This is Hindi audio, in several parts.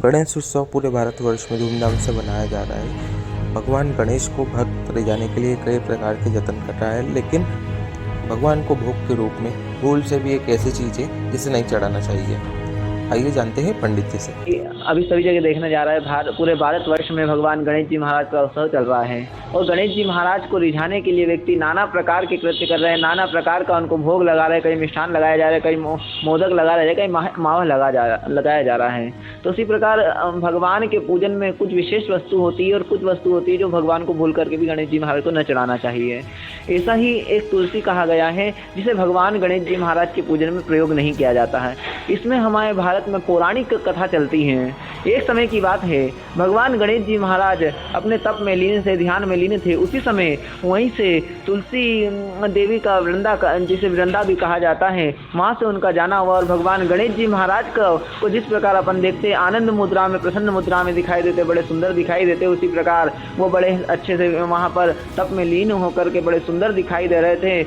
गणेश उत्सव पूरे भारतवर्ष में धूमधाम से मनाया जा रहा है। भगवान गणेश को भक्त ले जाने के लिए कई प्रकार के जतन कर रहा है, लेकिन भगवान को भोग के रूप में फूल से भी एक ऐसी चीज़ है जिसे नहीं चढ़ाना चाहिए। आइए जानते हैं पंडित जी से। अभी सभी जगह देखने जा रहा है, पूरे भारतवर्ष में भगवान गणेश जी महाराज का उत्सव चल रहा है और गणेश जी महाराज को रिझाने के लिए व्यक्ति नाना प्रकार के कृत्य कर रहे हैं, नाना प्रकार का उनको भोग लगा रहे हैं। कहीं मिष्ठान लगाया जा रहा है, कहीं मोदक लगा रहे हैं, कहीं मावा लगाया जा रहा है। तो उसी प्रकार भगवान के पूजन में कुछ विशेष वस्तु होती है और कुछ वस्तु होती है जो भगवान को भूल करके भी गणेश जी महाराज को न चढ़ाना चाहिए। ऐसा ही एक तुलसी कहा गया है जिसे भगवान गणेश जी महाराज के पूजन में प्रयोग नहीं किया जाता है। इसमें हमारे भारत में पौराणिक कथा चलती है। एक समय की बात है, भगवान गणेश जी महाराज अपने तप में लीन थे, ध्यान में लीन थे। उसी समय वहीं से तुलसी देवी का जिसे वृंदा भी कहा जाता है, वहाँ से उनका जाना हुआ और भगवान गणेश जी महाराज को जिस प्रकार अपन देखते आनंद मुद्रा में, प्रसन्न मुद्रा में दिखाई देते, बड़े सुंदर दिखाई देते, उसी प्रकार वो बड़े अच्छे से वहाँ पर तप में लीन होकर के बड़े सुंदर दिखाई दे रहे थे।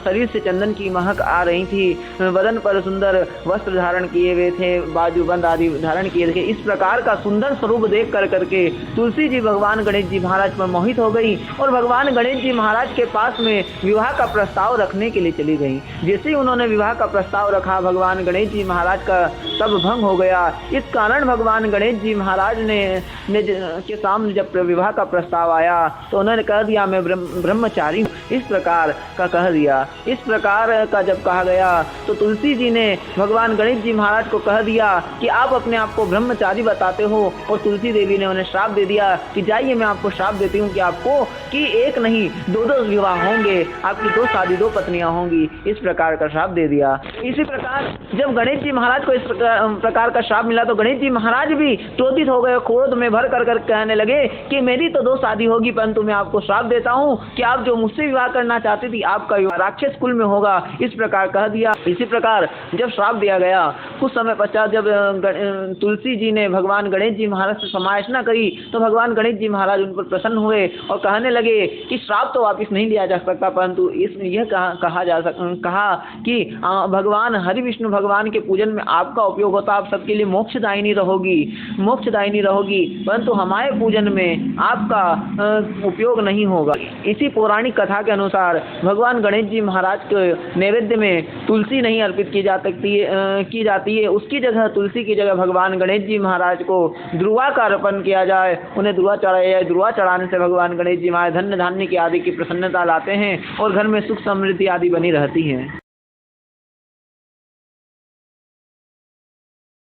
शरीर से चंदन की महक आ रही थी, बदन पर सुंदर वस्त्र धारण किए हुए थे, बाजूबंद आदि धारण किए थे। इस प्रकार का सुंदर स्वरूप देख करके तुलसी जी भगवान गणेश जी महाराज पर मोहित हो गई और भगवान गणेश जी महाराज के पास में विवाह का प्रस्ताव रखने के लिए चली गई। जैसे ही उन्होंने विवाह का प्रस्ताव रखा, भगवान गणेश जी महाराज का तब भंग हो गया। इस कारण भगवान गणेश जी महाराज ने के सामने जब विवाह का प्रस्ताव आया तो उन्होंने कह दिया मैं ब्रह्मचारी, इस प्रकार का कह दिया। इस प्रकार का जब कहा गया तो तुलसी जी ने भगवान गणेश जी महाराज को कह दिया कि आप अपने आप को ब्रह्मचारी बताते हो, और तुलसी देवी ने उन्हें श्राप दे दिया कि जाइए मैं आपको श्राप देती हूँ कि आपको कि एक नहीं दो विवाह होंगे, आपकी 2 शादी 2 पत्नियां होंगी। इस प्रकार का श्राप दे दिया। इसी प्रकार जब गणेश जी महाराज को इस प्रकार का श्राप मिला तो गणेश जी महाराज भी क्रोधित हो गए, क्रोध में भर कर कहने लगे कि मेरी तो 2 शादी होगी, परंतु मैं आपको श्राप देता हूँ कि आप जो मुझसे विवाह करना चाहती थी आपका विवाह राक्षस कुल में होगा। इस प्रकार कह दिया। इसी प्रकार जब श्राप दिया गया, कुछ समय पश्चात जब तुलसी जी ने भगवान गणेश जी महाराज से समायाचना करी तो भगवान गणेश जी महाराज उन पर प्रसन्न हुए और कहने लगे कि श्राप तो वापिस नहीं लिया जा सकता, परंतु इसमें यह कहा कि भगवान हरि विष्णु भगवान के पूजन में आपका उपयोग होता, आप सबके लिए मोक्षदायिनी रहोगी, परंतु हमारे पूजन में आपका उपयोग नहीं होगा। इसी पौराणिक कथा के अनुसार भगवान गणेश जी महाराज के नैवेद्य में तुलसी नहीं अर्पित की जाती है। उसकी जगह, तुलसी की जगह भगवान गणेश जी महाराज को ध्रुवा का अर्पण किया जाए, उन्हें ध्रुवा चढ़ाया जाए। ध्रुवा चढ़ाने से भगवान गणेश जी महाराज धन्य धान्य की आदि की प्रसन्नता लाते हैं और घर में सुख समृद्धि आदि बनी रहती है।